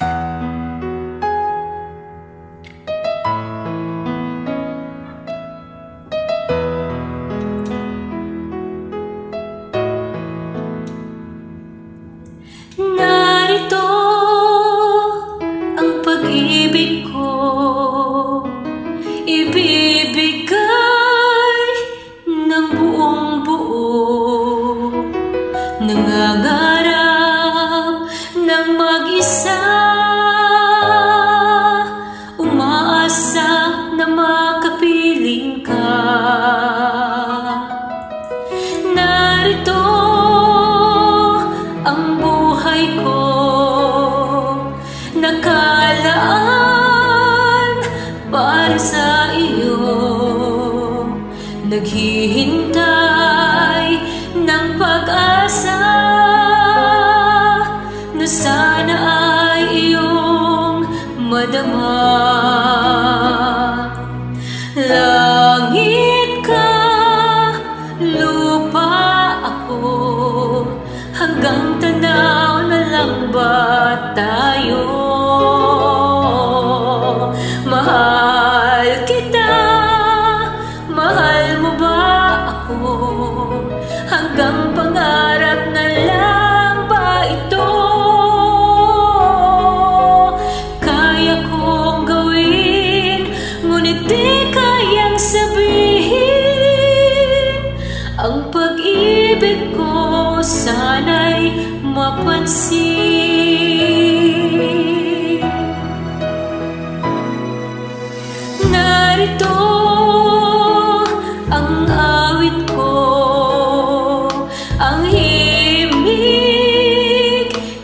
Narito ang pag-ibig ko, ibibigay ng buong buo. Nangangarap ng mag-isa, umaasa na makapiling ka. Narito ang buhay ko, nakalaan para sa iyo. Naghihintay ng pag-asa na sana ay iyong madama. Langit ka, lupa ako, hanggang tanaw na lang ba tayo? Mahal kita, mahal mo ba ako? Hanggang pangarap na lang ba ito? Kaya kong gawin, ngunit di kayang sabihin. Ang pag-ibig ko sana'y mapansin. Narito ang awit ko, ang himig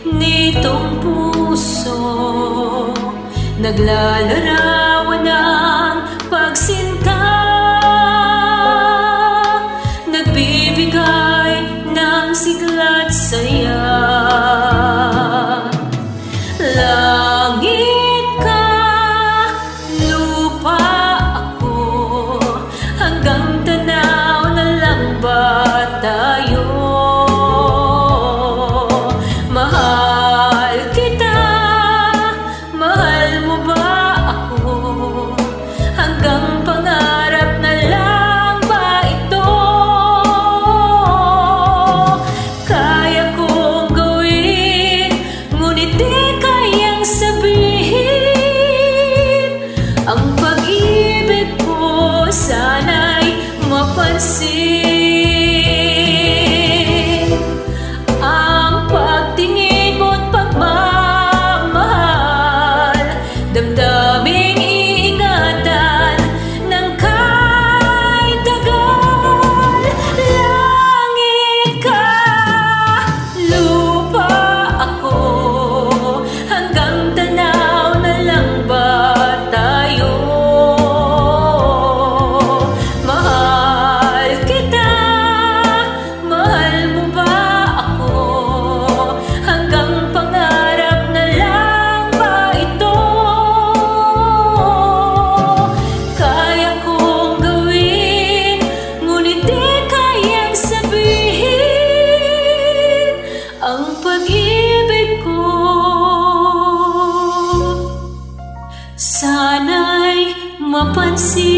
nitong puso, naglalarawan ng pagsinta, nagbibigay ng sigla't saya. Langit ka, lupa ako, hanggang tanaw na lang ba tayo? Mahal kita, mahal mo ba ako? Hanggang pangarap na lang ba ito? Kaya kong gawin, ngunit di kayang sabihin. Ang pag-ibig ko sana'y mapansin. Ang pagtingin mo't pagmamahal, damdaming iingatan ng kahit tagal. Langit ka, lupa ako, hanggang tanaw na lang ba tayo? Mahal kita, mahal mo ba ako? Hanggang pangarap na lang ba ito? Kaya kong gawin, ngunit di kayang sabihin. Ang pag-ibig ko sana'y mapansin.